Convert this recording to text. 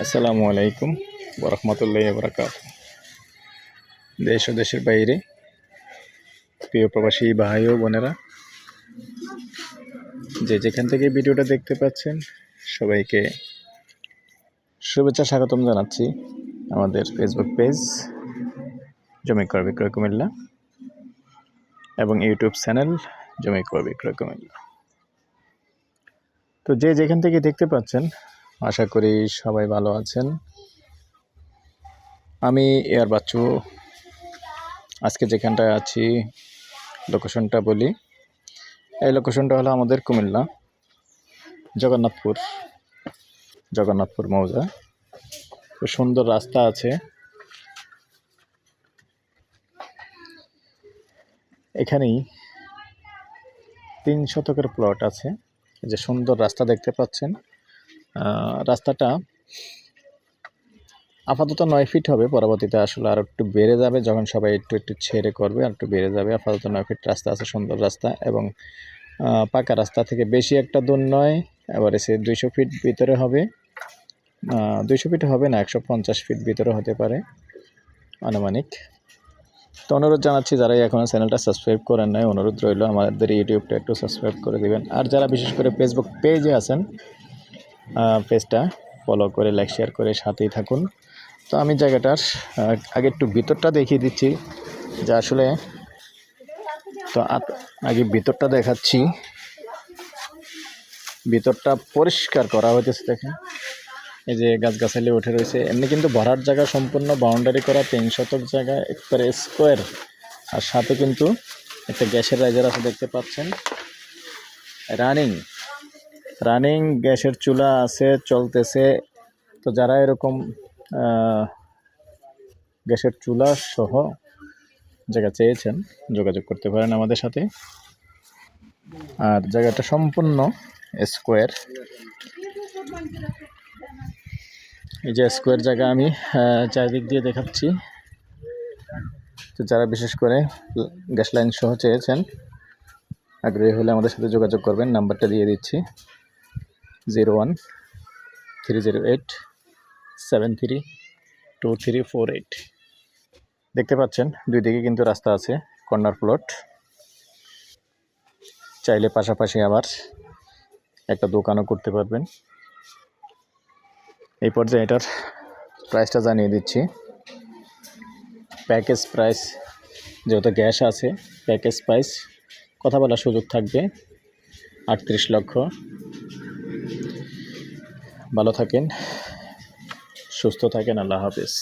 আসসালামু আলাইকুম ওরহমতুল্লাহি বারাকাতুহু। দেশ ও দেশের বাইরে প্রিয় প্রবাসী ভাই ও বোনেরা, যেখান থেকে ভিডিওটা দেখতে পাচ্ছেন সবাইকে শুভেচ্ছা স্বাগতম জানাচ্ছি আমাদের ফেসবুক পেজ জমি ক্রয় বিক্রয় কুমিল্লা এবং ইউটিউব চ্যানেল জমি ক্রয় বিক্রয় কুমিল্লা। তো যেখান থেকে দেখতে পাচ্ছেন আশা করি সবাই ভালো আছেন। আমি এয়ার বাচ্চু আজকে যেখানটায় আছি লোকেশনটা বলি। এই লোকেশনটা হলো আমাদের কুমিল্লা জগন্নাথপুর মৌজা। তো সুন্দর রাস্তা আছে এখানেই, 3 শতকের প্লট আছে। যে সুন্দর রাস্তা দেখতে পাচ্ছেন, রাস্তাটা আপাতত 9 ফিট হবে, পরবর্তীতে আসলে আর একটু বেড়ে যাবে যখন সবাই একটু ছেড়ে করবে, আর একটু বেড়ে যাবে। আপাতত 9 ফিট রাস্তা আছে, সুন্দর রাস্তা এবং পাকা রাস্তা থেকে বেশি একটা দূর নয়। এবারে সে 200 ফিট ভিতরে হবে, 200 ফিট হবে না, 150 ফিট ভিতরে হতে পারে আনুমানিক। তো অনুরোধ জানাচ্ছি, যারাই এখনও চ্যানেলটা সাবস্ক্রাইব করেন নাই, অনুরোধ রইল আমাদের ইউটিউবটা একটু সাবস্ক্রাইব করে দিবেন। আর যারা বিশেষ করে ফেসবুক পেজে আছেন, পেজটা ফলো করে লাইক শেয়ার করে সাথেই থাকুন। তো আমি জায়গাটার আগে একটু ভিতরটা দেখিয়ে দিচ্ছি যে আসলে, তো আগে ভিতরটা দেখাচ্ছি। ভিতরটা পরিষ্কার করা হয়েছে, দেখেন এই যে গাছগাছালি উঠে রয়েছে। এমনি কিন্তু ভরার জায়গা সম্পূর্ণ বাউন্ডারি করা, 3 শতক জায়গা একবারে স্কোয়ার। আর সাথে কিন্তু একটা গ্যাসের রাইজার আছে, দেখতে পাচ্ছেন। রানিং গ্যাসের চুলা আছে, চলতেছে। তো যারা এরকম গ্যাসের চুলা সহ জায়গা চেয়েছেন যোগাযোগ করতে পারেন আমাদের সাথে। আর জায়গাটা সম্পূর্ণ স্কোয়ার। এই যে স্কোয়ার জায়গা আমি চারিদিক দিয়ে দেখাচ্ছি। তো যারা বিশেষ করে গ্যাস লাইন সহ চেয়েছেন, আগ্রহী হলে আমাদের সাথে যোগাযোগ করবেন। নাম্বারটা দিয়ে দিচ্ছি, 01-308-732348। দেখতে পাচ্ছেন দুই দিকে কিন্তু রাস্তা আছে, কর্নার প্লট। চাইলে পাশাপাশি আবার একটা দোকানও করতে পারবেন। এই পর্যায়ে এটার প্রাইসটা জানিয়ে দিচ্ছি। প্যাকেজ প্রাইস, যেহেতু গ্যাস আছে, প্যাকেজ প্রাইস কথা বলার সুযোগ থাকবে 38 লক্ষ। ভালো থাকেন, সুস্থ থাকেন, আল্লাহ হাফেজ।